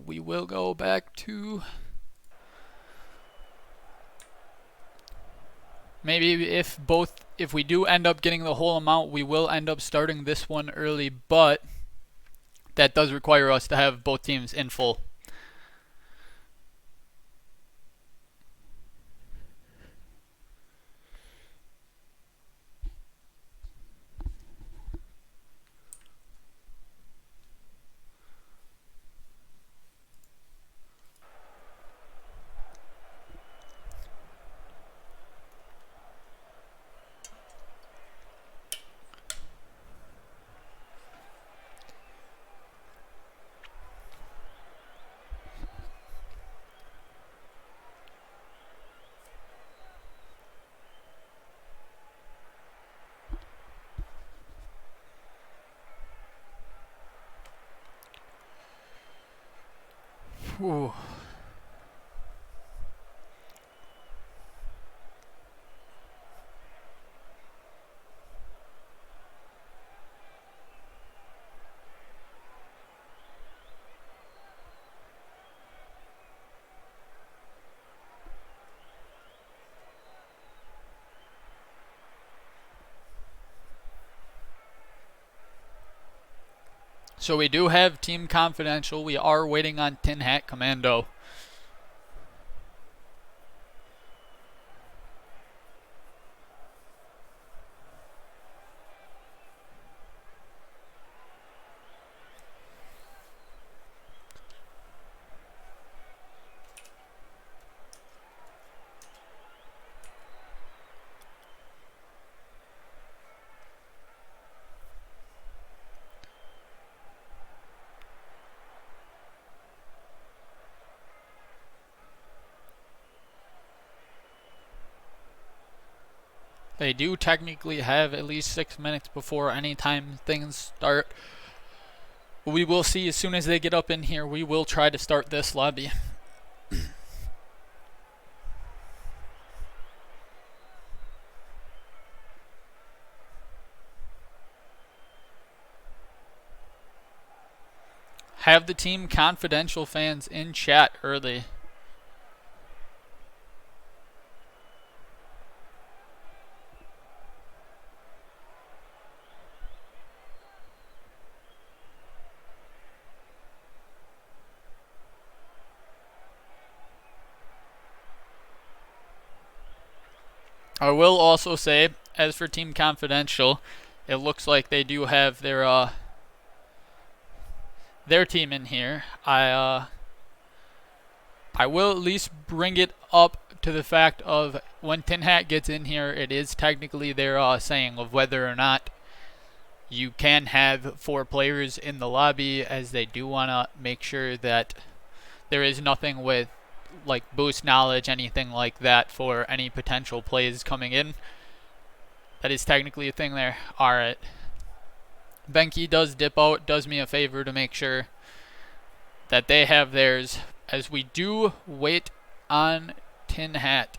we will go back to maybe if we do end up getting the whole amount, we will end up starting this one early, but that does require us to have both teams in full. Whew. So we do have Team Confidential. We are waiting on Tin Hat Commando. They do technically have at least 6 minutes before any time things start. We will see as soon as they get up in here. We will try to start this lobby. Have the Team Confidential fans in chat early. I will also say, as for Team Confidential, it looks like they do have their team in here. I will at least bring it up to the fact of when Tin Hat gets in here, it is technically their saying of whether or not you can have 4 players in the lobby, as they do want to make sure that there is nothing with like boost knowledge, anything like that for any potential plays coming in. That is technically a thing there. Alright. Benki does dip out, does me a favor to make sure that they have theirs, as we do wait on Tin Hat.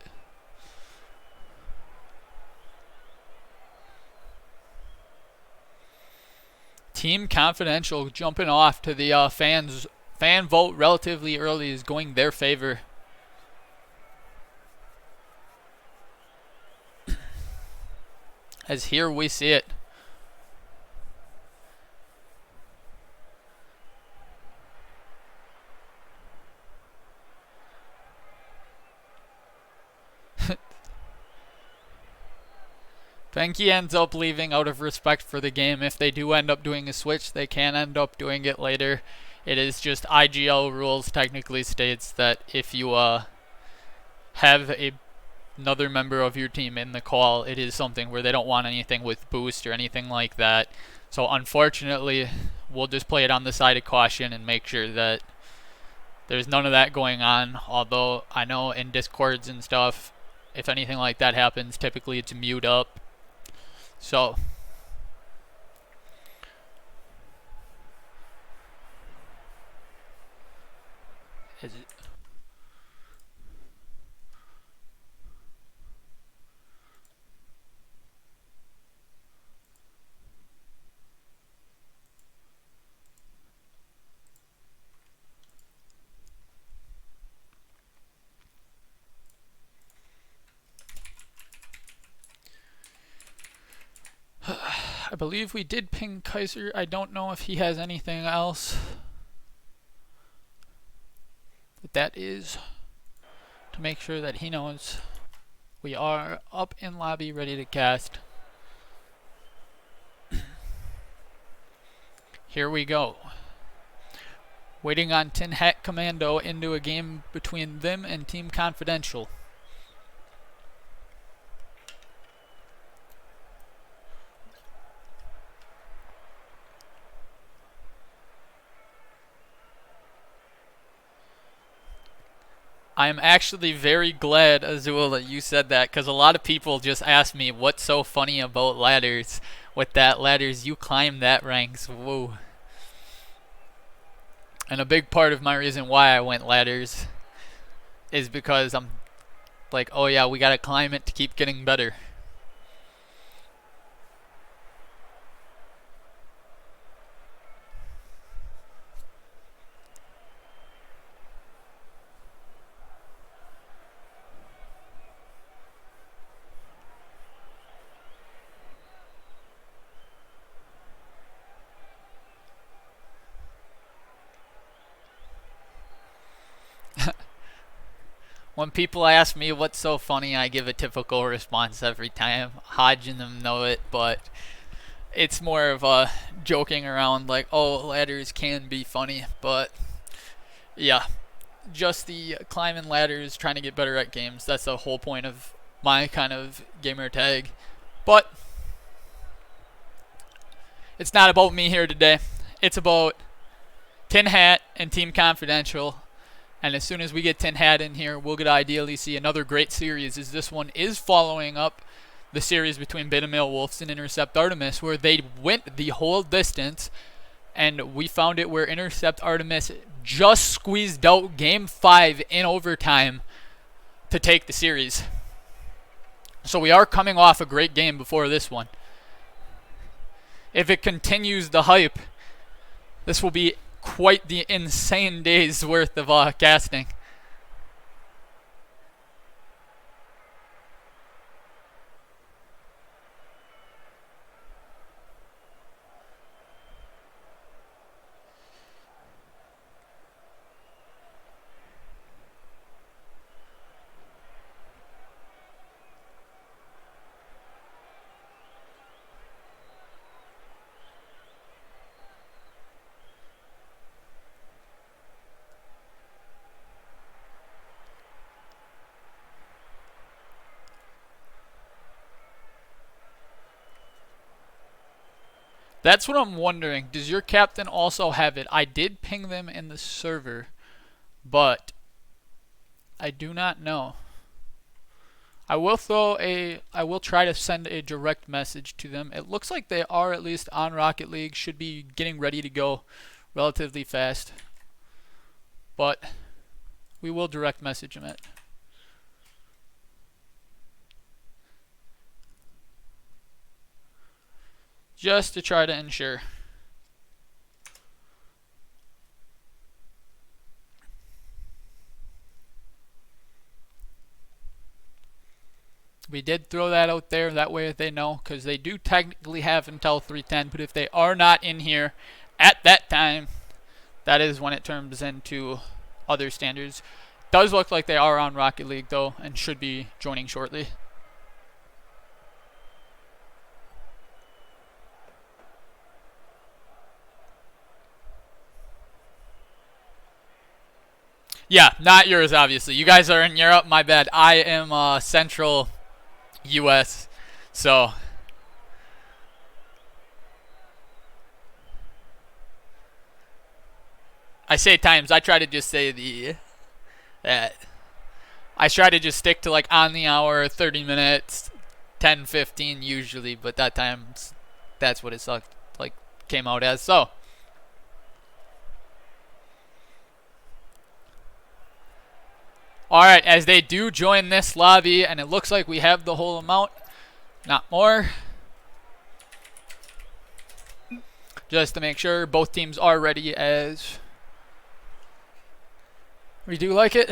Team Confidential jumping off to the fan vote relatively early is going their favor. As here we see it. Benki ends up leaving out of respect for the game. If they do end up doing a switch, they can end up doing it later. It is just IGL rules technically states that if you have another member of your team in the call, it is something where they don't want anything with boost or anything like that. So unfortunately, we'll just play it on the side of caution and make sure that there's none of that going on. Although I know in Discords and stuff, if anything like that happens, typically it's mute up. So is it? I believe we did ping Kaiser. I don't know if he has anything else. But that is to make sure that he knows we are up in lobby ready to cast. Here we go. Waiting on Tin Hat Commando into a game between them and Team Confidential. I'm actually very glad, Azul, that you said that, because a lot of people just ask me what's so funny about ladders. With that ladders, you climb that ranks. Whoa. And a big part of my reason why I went ladders is because I'm like, oh yeah, we gotta climb it to keep getting better. When people ask me what's so funny, I give a typical response every time. Hodge and them know it, but it's more of a joking around like, oh, ladders can be funny, but yeah, just the climbing ladders, trying to get better at games. That's the whole point of my kind of gamer tag. But it's not about me here today. It's about Tin Hat and Team Confidential. And as soon as we get Tin Hat in here, we'll get ideally see another great series, as this one is following up the series between Beta Male Wolves and Intercept Artemis, where they went the whole distance, and we found it where Intercept Artemis just squeezed out Game 5 in overtime to take the series. So we are coming off a great game before this one. If it continues the hype, this will be quite the insane day's worth of casting. That's what I'm wondering. Does your captain also have it? I did ping them in the server, but I do not know. I will try to send a direct message to them. It looks like they are at least on Rocket League, should be getting ready to go relatively fast. But we will direct message them it. Just to try to ensure. We did throw that out there, that way they know, because they do technically have until 3:10, but if they are not in here at that time, that is when it turns into other standards. Does look like they are on Rocket League though, and should be joining shortly. Yeah, not yours, obviously. You guys are in Europe, my bad. I am Central U.S., so I say times. I try to just say I try to just stick to like on the hour, 30 minutes, 10, 15 usually, but that time that's what it's like came out as. So alright, as they do join this lobby, and it looks like we have the whole amount, not more. Just to make sure both teams are ready, as we do like it.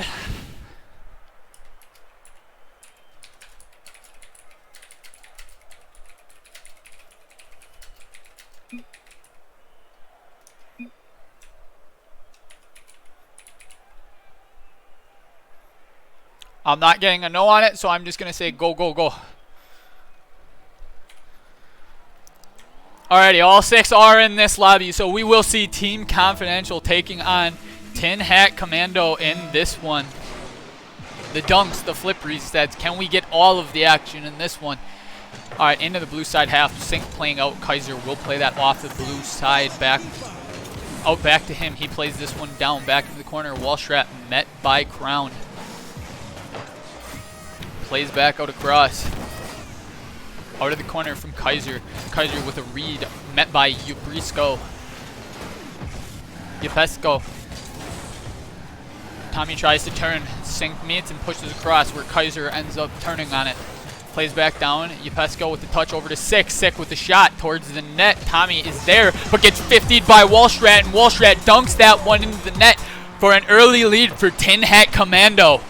I'm not getting a no on it, so I'm just going to say go, go, go. Alrighty, all 6 are in this lobby, so we will see Team Confidential taking on Tin Hat Commando in this one. The dunks, the flip resets. Can we get all of the action in this one? Alright, into the blue side half. Sink playing out. Kaiser will play that off the blue side back. Out back to him. He plays this one down. Back into the corner. Wallstrat met by Crown. Plays back out across. Out of the corner from Kaiser. Kaiser with a read. Met by Ubrisco. Yupesco. Tommy tries to turn. Sink meets and pushes across where Kaiser ends up turning on it. Plays back down. Yupesco with the touch over to Sick. Sick with the shot towards the net. Tommy is there, but gets 50'd by Wallstrat, and Wallstrat dunks that one into the net for an early lead for Tin Hat Commando.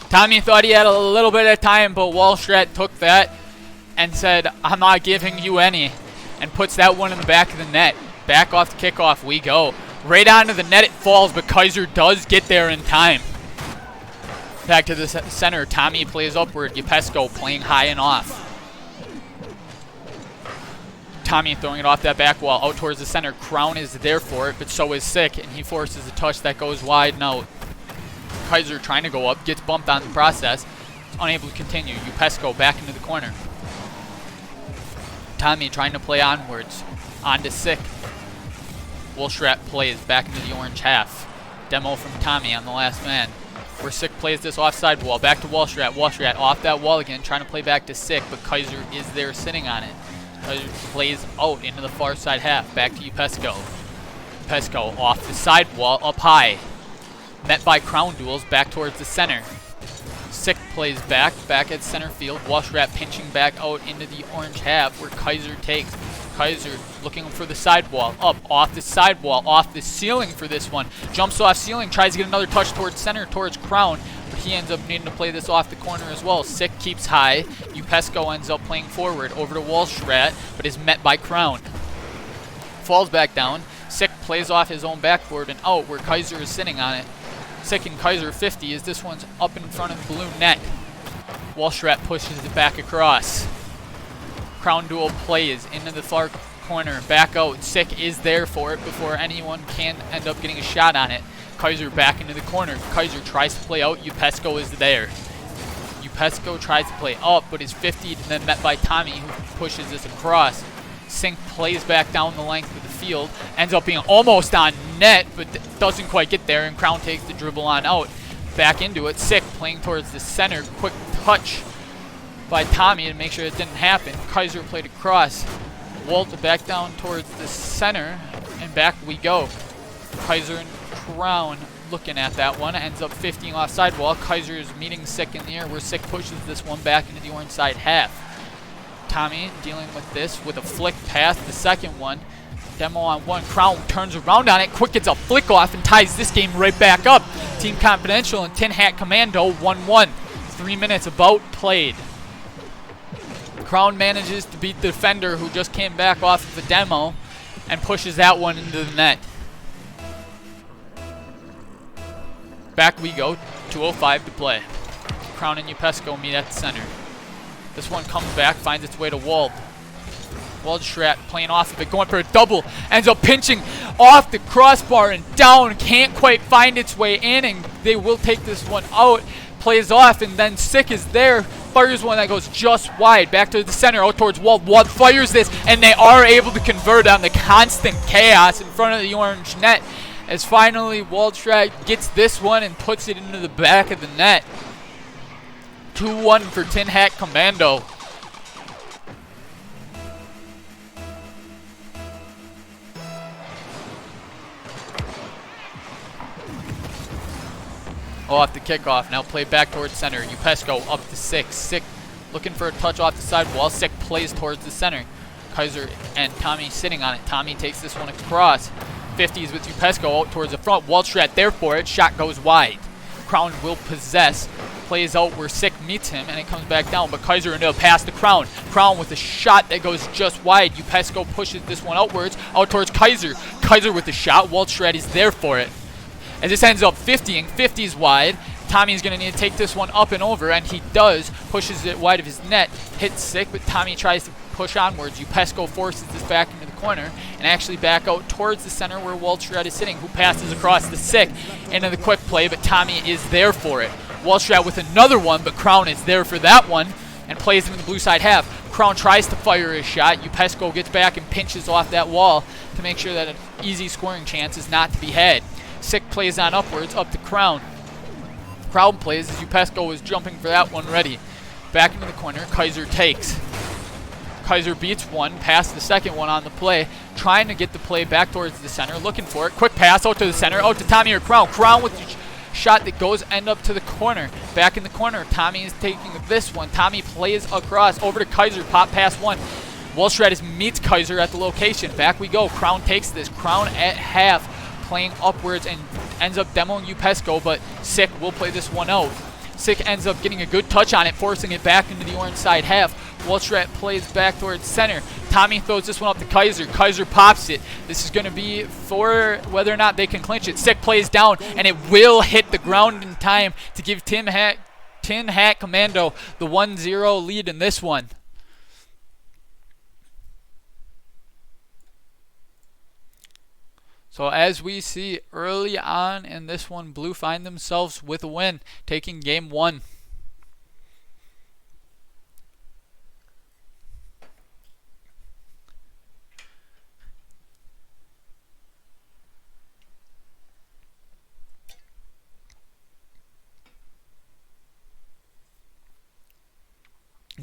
Tommy thought he had a little bit of time, but Wallstrat took that and said, I'm not giving you any, and puts that one in the back of the net. Back off the kickoff we go. Right onto the net it falls, but Kaiser does get there in time. Back to the center. Tommy plays upward. Yupesco playing high and off. Tommy throwing it off that back wall out towards the center. Crown is there for it, but so is Sick, and he forces a touch that goes wide and out. Kaiser trying to go up, gets bumped on the process. Is unable to continue. Yupesco back into the corner. Tommy trying to play onwards. On to Sick. Wallstrat plays back into the orange half. Demo from Tommy on the last man. Where Sick plays this offside wall. Back to Wallstrat. Wallstrat off that wall again, trying to play back to Sick, but Kaiser is there sitting on it. Kaiser plays out into the far side half. Back to Yupesco. Yupesco off the side wall, up high. Met by Crown Duels, back towards the center. Sick plays back at center field. Wallstrat pinching back out into the orange half where Kaiser takes. Kaiser looking for the sidewall. Up, off the sidewall, off the ceiling for this one. Jumps off ceiling, tries to get another touch towards center, towards Crown, but he ends up needing to play this off the corner as well. Sick keeps high. Yupesco ends up playing forward over to Wallstrat, but is met by Crown. Falls back down. Sick plays off his own backboard and out where Kaiser is sitting on it. Sick and Kaiser 50 as this one's up in front of the blue net. Wallstrat pushes it back across. Crown Duel plays into the far corner, back out. Sick is there for it before anyone can end up getting a shot on it. Kaiser back into the corner. Kaiser tries to play out. Yupesco is there. Yupesco tries to play up, but is 50'd and then met by Tommy, who pushes this across. Sink plays back down the length of the field. Ends up being almost on net, but doesn't quite get there, and Crown takes the dribble on out. Back into it. Sick playing towards the center. Quick touch by Tommy to make sure it didn't happen. Kaiser played across. Walter back down towards the center, and back we go. Kaiser and Crown looking at that one. Ends up 50 off sidewall. Kaiser is meeting Sick in the air, where Sick pushes this one back into the orange side half. Tommy dealing with this with a flick past the second one. Demo on one. Crown turns around on it. Quick gets a flick off and ties this game right back up. Team Confidential and Tin Hat Commando 1-1. 3 minutes about played. Crown manages to beat the defender who just came back off of the demo and pushes that one into the net. Back we go. 2:05 to play. Crown and Yupesco meet at the center. This one comes back, finds its way to Wald. Wallstrat playing off of it, going for a double. Ends up pinching off the crossbar and down. Can't quite find its way in, and they will take this one out. Plays off, and then Sick is there. Fires one that goes just wide. Back to the center, out towards Wald. Wald fires this, and they are able to convert on the constant chaos in front of the orange net. As finally Wallstrat gets this one and puts it into the back of the net. 2-1 for Tin Hat Commando. Off the kickoff. Now play back towards center. Yupesco up to Sick. Sick looking for a touch off the sidewall. Sick plays towards the center. Kaiser and Tommy sitting on it. Tommy takes this one across. 50s with Yupesco out towards the front. Wallstrat there for it. Shot goes wide. Crown will possess. plays out where Sick meets him, and it comes back down, but Kaiser ended up past the Crown. Crown with a shot that goes just wide. Upesco pushes this one outwards, out towards Kaiser. Kaiser with the shot. Waldschrat is there for it. As this ends up 50ing, 50's wide. Tommy's going to need to take this one up and over, and he does. Pushes it wide of his net. Hits Sick, but Tommy tries to push onwards. Upesco forces this back into the corner and actually back out towards the center where Waldschrat is sitting, who passes across the Sick into the quick play, but Tommy is there for it. Waldschrat with another one, but Crown is there for that one and plays him in the blue side half. Crown tries to fire his shot. Upesco gets back and pinches off that wall to make sure that an easy scoring chance is not to be had. Sick plays on upwards, up to Crown. Crown plays as Upesco is jumping for that one ready. Back into the corner, Kaiser takes. Kaiser beats one, past the second one on the play, trying to get the play back towards the center, looking for it. Quick pass out to the center, out to Tommy or Crown. Crown with the shot that goes end up to the corner. Back in the corner, Tommy is taking this one. Tommy plays across, over to Kaiser, pop pass one. Waldschrat meets Kaiser at the location. Back we go, Crown takes this. Crown at half, playing upwards and ends up demoing Upesco, but Sick will play this one out. Sick ends up getting a good touch on it, forcing it back into the orange side half. Waldschrat plays back towards center. Tommy throws this one up to Kaiser. Kaiser pops it. This is going to be for whether or not they can clinch it. Sick plays down, and it will hit the ground in time to give Tin Hat Commando the 1-0 lead in this one. So as we see early on in this one, Blue find themselves with a win, taking game one.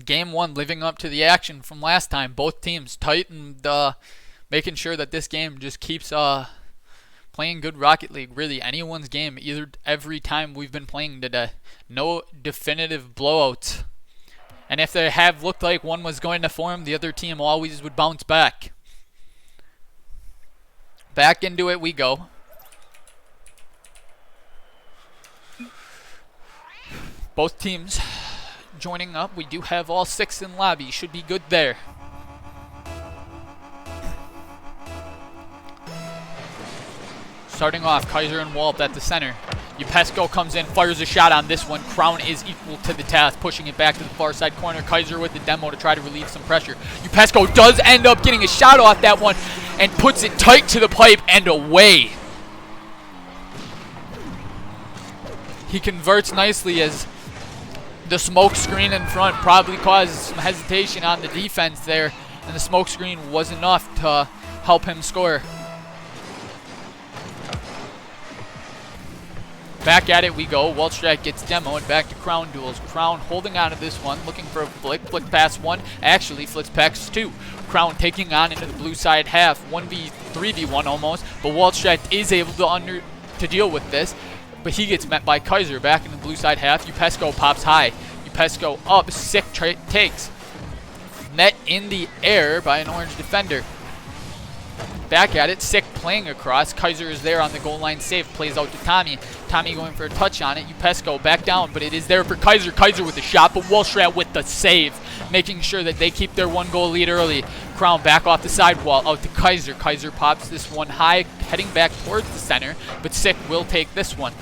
Game one living up to the action from last time. Both teams tight and making sure that this game just keeps playing good Rocket League. Really, anyone's game, every time we've been playing today. No definitive blowouts. And if they have looked like one was going to form, the other team always would bounce back. Back into it we go. Both teams joining up. We do have all 6 in lobby. Should be good there. Starting off, Kaiser and Walt at the center. Upesco comes in, fires a shot on this one. Crown is equal to the task, pushing it back to the far side corner. Kaiser with the demo to try to relieve some pressure. Upesco does end up getting a shot off that one and puts it tight to the pipe and away. He converts nicely as the smoke screen in front probably causes some hesitation on the defense there, and the smoke screen was enough to help him score. Back at it we go. Waldschrat gets demo and back to Crown duels. Crown holding on to this one, looking for a flick. Flick pass one. Actually, flicks past two. Crown taking on into the blue side half. 3v1 almost. But Waldschrat is able to deal with this. But he gets met by Kaiser back in the blue side half. Upesco pops high. Upesco up. Sick takes. Met in the air by an orange defender. Back at it, Sick playing across. Kaiser is there on the goal line save. Plays out to Tommy. Tommy going for a touch on it. Upesco back down, but it is there for Kaiser. Kaiser with the shot, but Waldschrat with the save, making sure that they keep their 1-goal lead early. Crown back off the sidewall out to Kaiser. Kaiser pops this one high, heading back towards the center, but Sick will take this one.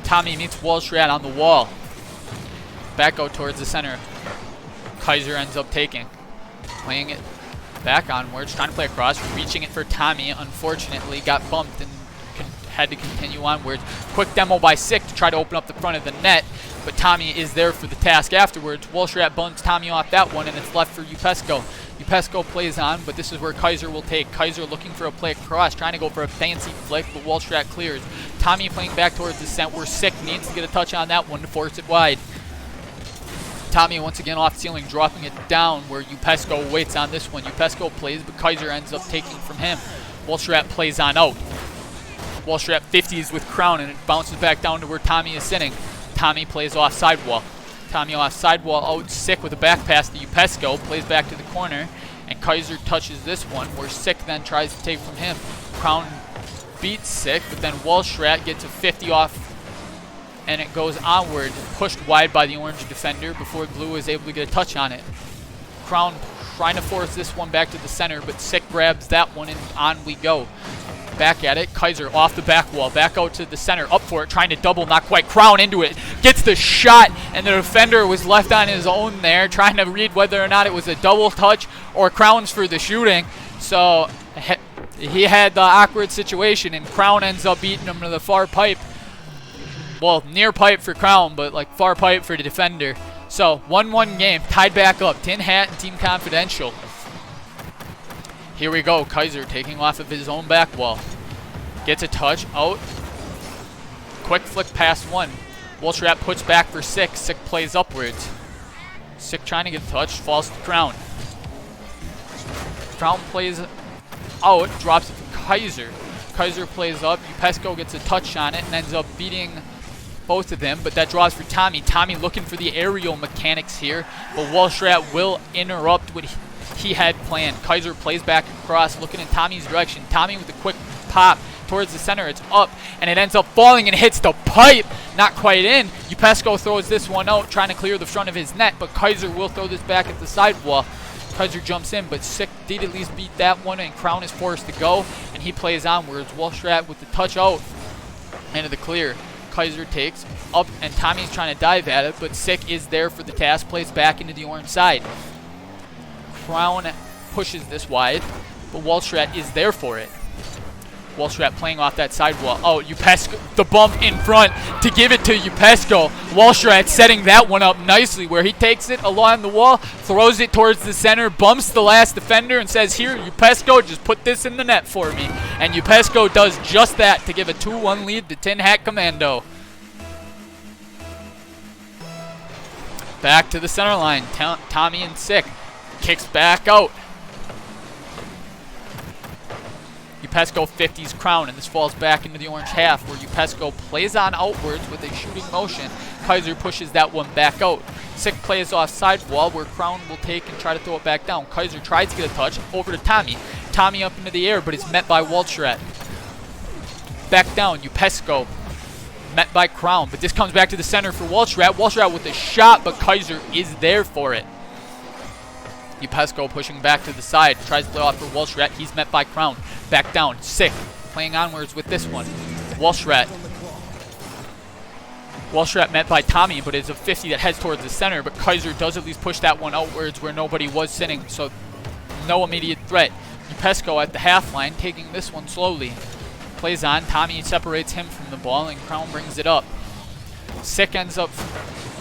Tommy meets Waldschrat on the wall. Back out towards the center. Kaiser ends up taking. Playing it back onwards, trying to play across, reaching it for Tommy. Unfortunately, got bumped and had to continue onwards. Quick demo by Sick to try to open up the front of the net, but Tommy is there for the task afterwards. Waldschrat buns Tommy off that one, and it's left for Upesco. Upesco plays on, but this is where Kaiser will take. Kaiser looking for a play across, trying to go for a fancy flick, but Waldschrat clears. Tommy playing back towards the center where Sick needs to get a touch on that one to force it wide. Tommy once again off ceiling, dropping it down where Upesco waits on this one. Upesco plays, but Kaiser ends up taking from him. Waldschrat plays on out. Waldschrat 50s with Crown, and it bounces back down to where Tommy is sitting. Tommy plays off sidewall. Tommy off sidewall out. Sick with a back pass to Upesco. Plays back to the corner, and Kaiser touches this one where Sick then tries to take from him. Crown beats Sick, but then Waldschrat gets a 50 off and it goes onward, pushed wide by the orange defender before blue is able to get a touch on it. Crown trying to force this one back to the center, but Sick grabs that one and on we go. Back at it, Kaiser off the back wall, back out to the center, up for it, trying to double, not quite. Crown into it, gets the shot, and the defender was left on his own there, trying to read whether or not it was a double touch or Crown's for the shooting. So he had the awkward situation, and Crown ends up beating him to the far pipe. Well, near pipe for Crown, but like far pipe for the defender. So 1-1 game, tied back up. Tin Hat and Team Confidential. Here we go. Kaiser taking off of his own back wall. Gets a touch out. Quick flick past one. Wolfstrap puts back for Sick. Sick plays upwards. Sick trying to get a touch. Falls to Crown. Crown plays out. Drops it to Kaiser. Kaiser plays up. Upesco gets a touch on it and ends up beating both of them, but that draws for Tommy. Tommy looking for the aerial mechanics here, but Wolfstrap will interrupt what he had planned. Kaiser plays back across, looking in Tommy's direction. Tommy with a quick pop towards the center. It's up, and it ends up falling and hits the pipe. Not quite in. Upesco throws this one out, trying to clear the front of his net, but Kaiser will throw this back at the sidewall. Kaiser jumps in, but Sick did at least beat that one, and Crown is forced to go, and he plays onwards. Wolfstrap with the touch out into the clear. Kaiser takes up, and Tommy's trying to dive at it, but Sick is there for the task, plays back into the orange side. Crown pushes this wide, but Wolfstrap is there for it. Wolfstrap playing off that sidewall. Oh, Upesco, the bump in front to give it to Upesco. Wolfstrap setting that one up nicely, where he takes it along the wall, throws it towards the center, bumps the last defender, and says, here, Upesco, just put this in the net for me. And Upesco does just that to give a 2-1 lead to Tin Hat Commando. Back to the center line. Tommy and Sick. Kicks back out. Upesco 50s Crown, and this falls back into the orange half, where Upesco plays on outwards with a shooting motion. Kaiser pushes that one back out. Sick plays off sidewall, where Crown will take and try to throw it back down. Kaiser tries to get a touch over to Tommy. Tommy up into the air, but is met by Wolfstrap. Back down, Upesco met by Crown, but this comes back to the center for Wolfstrap. Wolfstrap with a shot, but Kaiser is there for it. Upesco pushing back to the side, tries to play off for Wolfstrap. He's met by Crown. Back down, Sick, playing onwards with this one. Wolfstrap met by Tommy, but it's a 50 that heads towards the center, but Kaiser does at least push that one outwards where nobody was sitting, so no immediate threat. Upesco at the half line, taking this one slowly. Plays on, Tommy separates him from the ball, and Crown brings it up. Sick ends up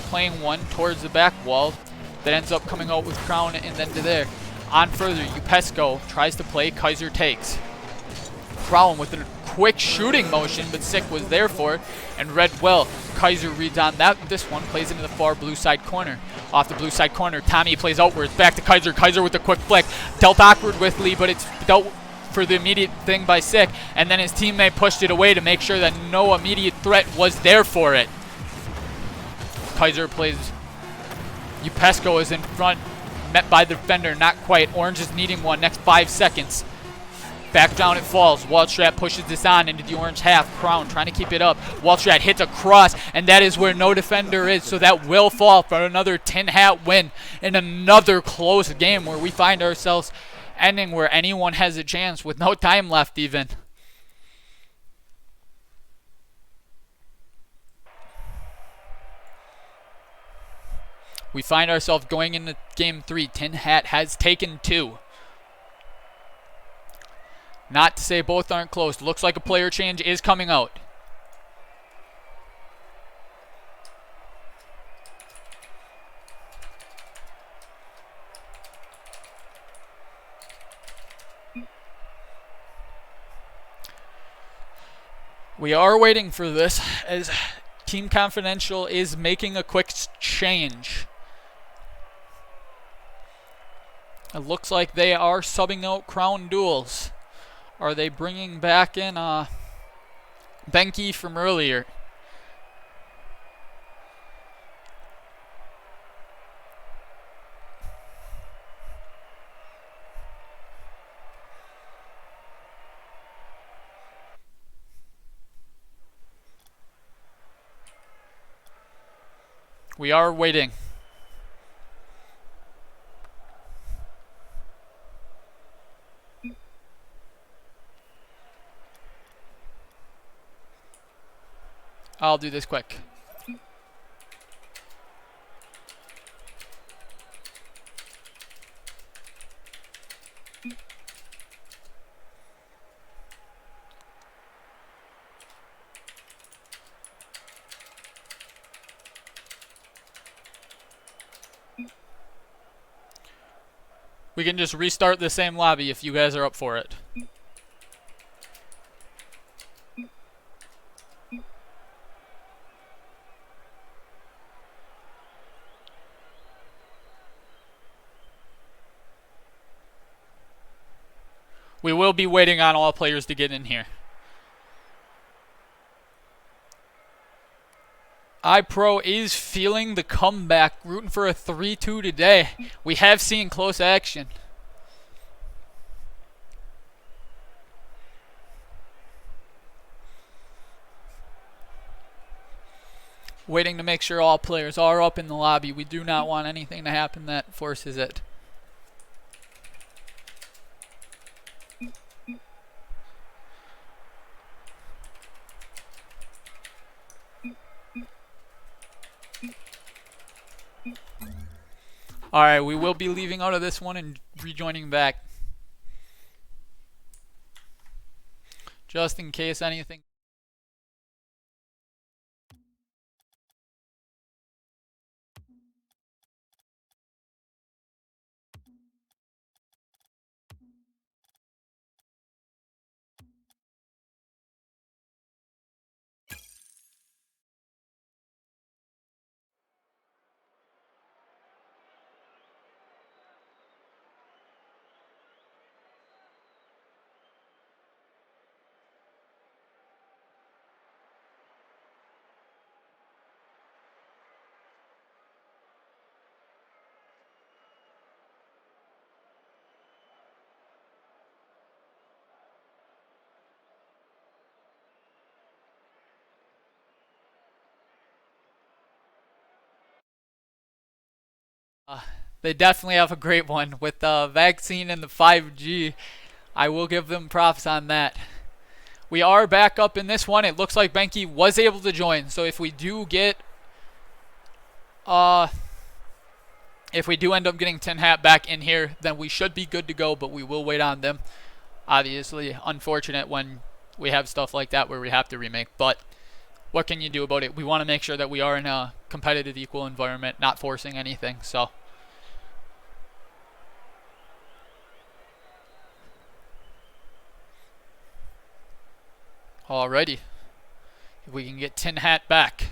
playing one towards the back wall, that ends up coming out with Crown and then to there. On further, Upesco tries to play, Kaiser takes. Crown with a quick shooting motion, but Sick was there for it and read well. Kaiser reads on that. This one plays into the far blue side corner. Off the blue side corner, Tommy plays outwards, back to Kaiser. Kaiser with a quick flick. Dealt awkward with Lee, but it's dealt for the immediate thing by Sick, and then his teammate pushed it away to make sure that no immediate threat was there for it. Kaiser plays. Upesco is in front, met by the defender, not quite. Orange is needing one, next 5 seconds. Back down it falls. Wolfstrap pushes this on into the orange half. Crown trying to keep it up. Wolfstrap hits a cross, and that is where no defender is, so that will fall for another Tin Hat win in another close game where we find ourselves ending where anyone has a chance with no time left even. We find ourselves going into game 3. Tin Hat has taken 2. Not to say both aren't close. Looks like a player change is coming out. We are waiting for this as Team Confidential is making a quick change. It looks like they are subbing out Crown Duels. Are they bringing back in Benke from earlier? We are waiting. I'll do this quick. We can just restart the same lobby if you guys are up for it. We will be waiting on all players to get in here. iPro is feeling the comeback, rooting for a 3-2 today. We have seen close action. Waiting to make sure all players are up in the lobby. We do not want anything to happen that forces it. Alright, we will be leaving out of this one and rejoining back. Just in case anything. They definitely have a great one with the vaccine and the 5G. I will give them props on that. We are back up in this one. It looks like Benke was able to join. So if we do get, if we do end up getting Tin Hat back in here, then we should be good to go. But we will wait on them. Obviously, unfortunate when we have stuff like that where we have to remake. But what can you do about it? We want to make sure that we are in a competitive, equal environment, not forcing anything. So. Alrighty. If we can get Tin Hat back.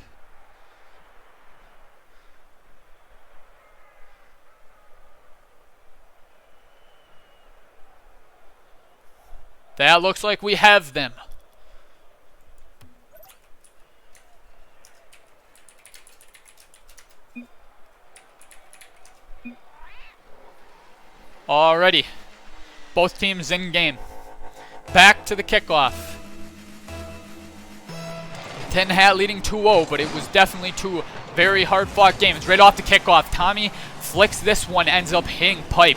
That looks like we have them. Alrighty. Both teams in game. Back to the kickoff. Tin Hat leading 2-0, but it was definitely two very hard-fought games. Right off the kickoff, Tommy flicks this one, ends up hitting pipe.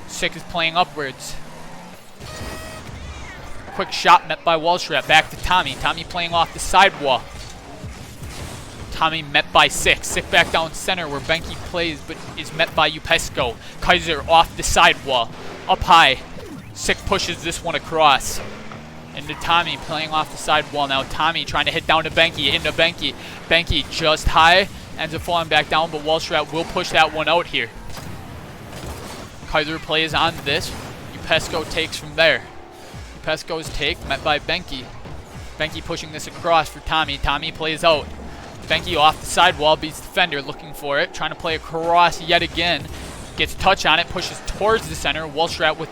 Sick is playing upwards. Quick shot met by Walshrat. Back to Tommy. Tommy playing off the sidewall. Tommy met by Sick. Sick back down center where Benke plays, but is met by Upesco. Kaiser off the sidewall. Up high. Sick pushes this one across. Into Tommy playing off the sidewall now. Tommy trying to hit down to Benke. Into Benke. Benke just high. Ends up falling back down, but Walshrat will push that one out here. Kaiser plays on this. Upesco takes from there. Upesco's take met by Benke. Benke pushing this across for Tommy. Tommy plays out. Benke off the sidewall, beats the defender, looking for it. Trying to play across yet again. Gets touch on it, pushes towards the center. Walshrat with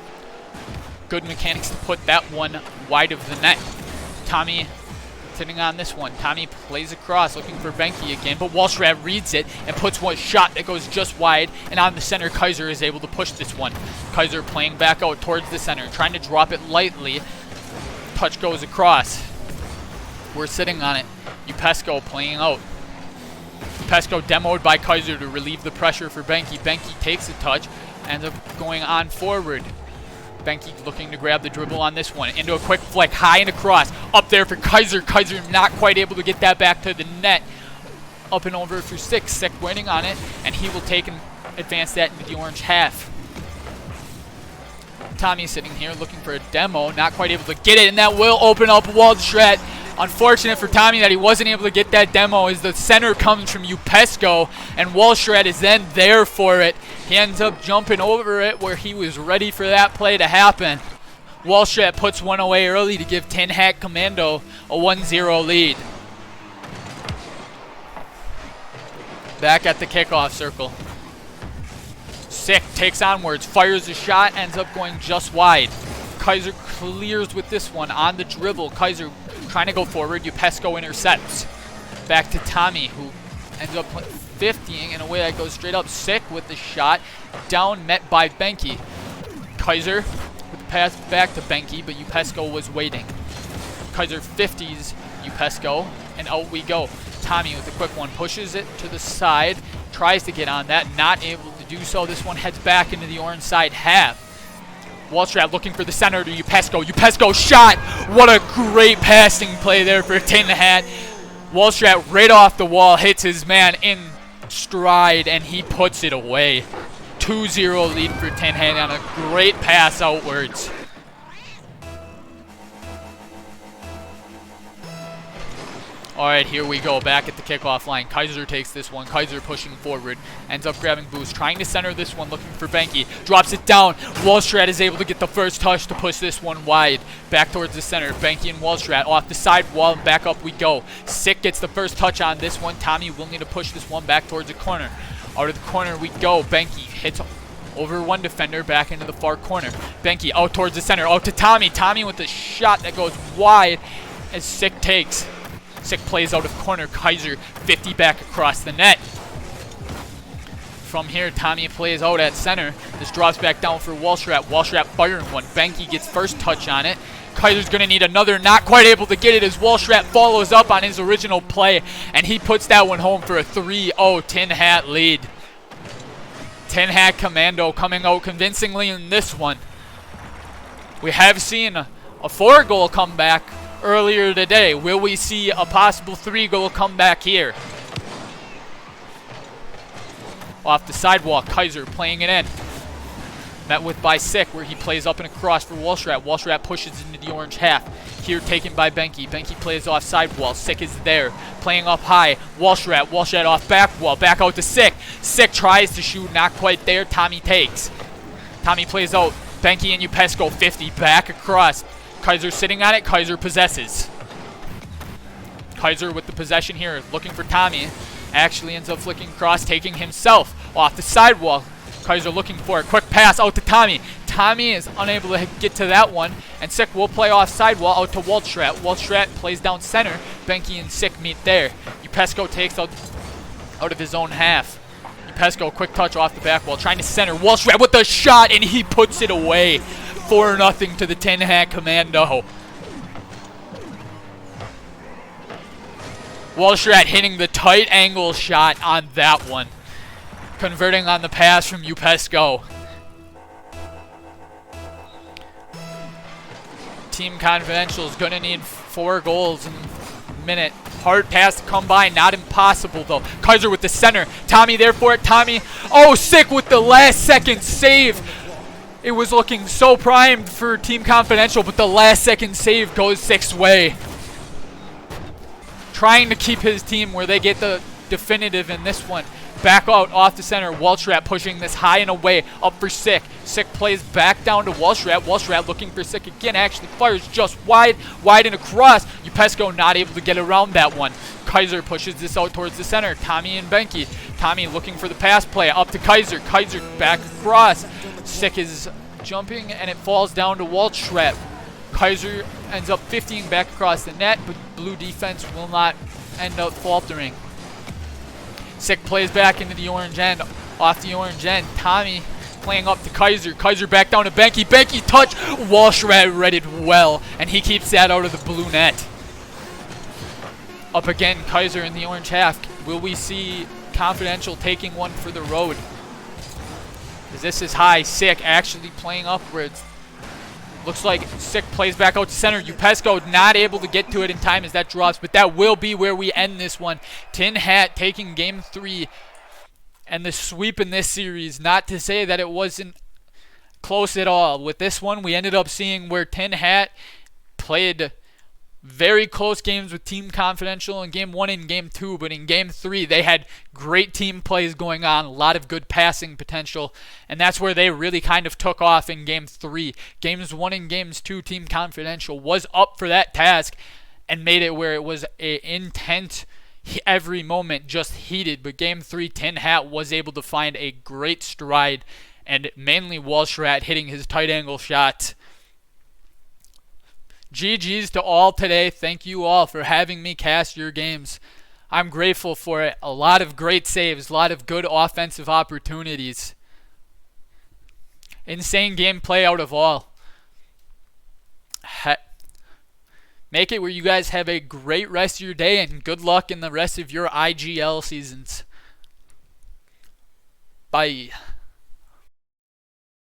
good mechanics to put that one wide of the net. Tommy sitting on this one. Tommy plays across, looking for Benke again, but Walshrat reads it and puts one shot that goes just wide, and on the center, Kaiser is able to push this one. Kaiser playing back out towards the center, trying to drop it lightly. Touch goes across. We're sitting on it. Upesco playing out. Pesco demoed by Kaiser to relieve the pressure for Benke. Benke takes a touch, ends up going on forward. Benke looking to grab the dribble on this one. Into a quick flick, high and across. Up there for Kaiser. Kaiser not quite able to get that back to the net. Up and over for Sick. Sick winning on it, and he will take and advance that into the orange half. Tommy sitting here looking for a demo. Not quite able to get it, and that will open up Waldschrat. Unfortunate for Tommy that he wasn't able to get that demo as the center comes from Pesco, and Waldschrat is then there for it. He ends up jumping over it where he was ready for that play to happen. Waldschrat puts one away early to give Tin Hat Commando a 1-0 lead. Back at the kickoff circle. Sick takes onwards, fires a shot, ends up going just wide. Kaiser clears with this one on the dribble. Kaiser trying to go forward. Pesco intercepts. Back to Tommy, who ends up 50ing in a way that goes straight up. Sick with the shot. Down, met by Benke. Kaiser with the pass back to Benke, but Pesco was waiting. Kaiser 50s Pesco, and out we go. Tommy with the quick one, pushes it to the side, tries to get on that, not able to do so. This one heads back into the orange side half. Waldschrat looking for the center to Pesco. Pesco shot! What a great passing play there for Tin Hat. Waldschrat right off the wall, hits his man in stride, and he puts it away. 2-0 lead for Tin Hat on a great pass outwards. Alright, here we go, back at the kickoff line. Kaiser takes this one. Kaiser pushing forward. Ends up grabbing boost. Trying to center this one, looking for Benke. Drops it down. Waldschrat is able to get the first touch to push this one wide. Back towards the center. Benke and Waldschrat off the side wall, and back up we go. Sick gets the first touch on this one. Tommy will need to push this one back towards the corner. Out of the corner we go. Benke hits over one defender, back into the far corner. Benke out towards the center. Out to Tommy. Tommy with a shot that goes wide as Sick takes. Sick plays out of corner. Kaiser 50 back across the net. From here, Tommy plays out at center. This drops back down for Waldschrat. Waldschrat firing one. Benke gets first touch on it. Kaiser's going to need another. Not quite able to get it as Waldschrat follows up on his original play, and he puts that one home for a 3-0 Tin Hat lead. Tin Hat Commando coming out convincingly in this one. We have seen a 4-goal comeback earlier today. Will we see a possible 3-goal comeback here? Off the sidewalk, Kaiser playing it in. Met with by Sick, where he plays up and across for Waldschrat. Waldschrat pushes into the orange half. Here taken by Benke. Benke plays off sidewall. Sick is there. Playing up high. Waldschrat. Waldschrat off back wall. Back out to Sick. Sick tries to shoot. Not quite there. Tommy takes. Tommy plays out. Benke and Pesco 50. Back across. Kaiser sitting on it. Kaiser possesses. Kaiser with the possession here, looking for Tommy. Actually ends up flicking across, taking himself off the sidewall. Kaiser looking for a quick pass out to Tommy. Tommy is unable to get to that one, and Sick will play off sidewall out to Waldschrat. Waldschrat plays down center. Benke and Sick meet there. Pesco takes out of his own half. Pesco, quick touch off the back wall, trying to center. Waldschrat with the shot, and he puts it away. 4-0 to the Tin Hat Commando. Waldschrat hitting the tight angle shot on that one. Converting on the pass from Pesco. Team Confidential is going to need 4 goals in a minute. Hard pass to come by, not impossible though. Kaiser with the center. Tommy there for it. Tommy, oh, Sick with the last second save. It was looking so primed for Team Confidential, but the last second save goes Sick's way. Trying to keep his team where they get the definitive in this one. Back out off the center. Waldschrat pushing this high and away. Up for Sick. Sick plays back down to Waldschrat. Waldschrat looking for Sick again. Actually fires just wide and across. Pesco not able to get around that one. Kaiser pushes this out towards the center. Tommy and Benke. Tommy looking for the pass play. Up to Kaiser. Kaiser back across. Sick is jumping, and it falls down to Waldschrat. Kaiser ends up 15 back across the net, but blue defense will not end up faltering. Sick plays back into the orange end. Off the orange end, Tommy playing up to Kaiser. Kaiser back down to Benke. Benke touch. Waldschrat read it well, and he keeps that out of the blue net. Up again, Kaiser in the orange half. Will we see Confidential taking one for the road? This is high. Sick actually playing upwards. Looks like Sick plays back out to center. Upesco not able to get to it in time as that drops, but that will be where we end this one. Tin Hat taking game 3 and the sweep in this series. Not to say that it wasn't close at all. With this one, we ended up seeing where Tin Hat played very close games with Team Confidential in Game 1 and Game 2, but in Game 3 they had great team plays going on, a lot of good passing potential, and that's where they really kind of took off in Game 3. Games 1 and Games 2, Team Confidential was up for that task and made it where it was intent every moment, just heated, but Game 3 Tin Hat was able to find a great stride, and mainly Walshrat hitting his tight angle shot. GG's to all today. Thank you all for having me cast your games. I'm grateful for it. A lot of great saves, a lot of good offensive opportunities. Insane gameplay out of all. Make it where you guys have a great rest of your day and good luck in the rest of your IGL seasons. Bye.